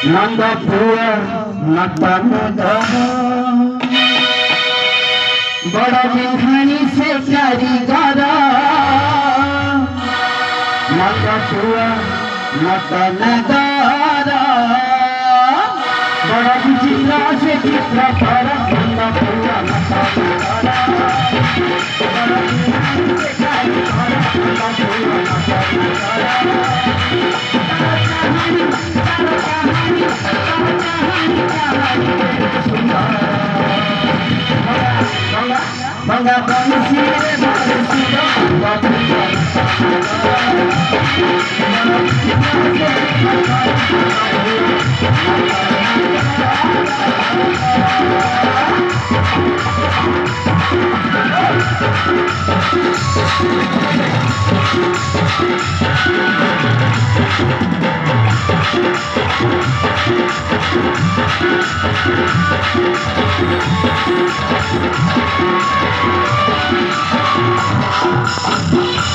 नंद पुआ नतन बड़ बिहानी से कारीगर नंद पुआ नतन बड़ विचित्र से चित्रकर नंद पुआ Bangga bangsi bangsi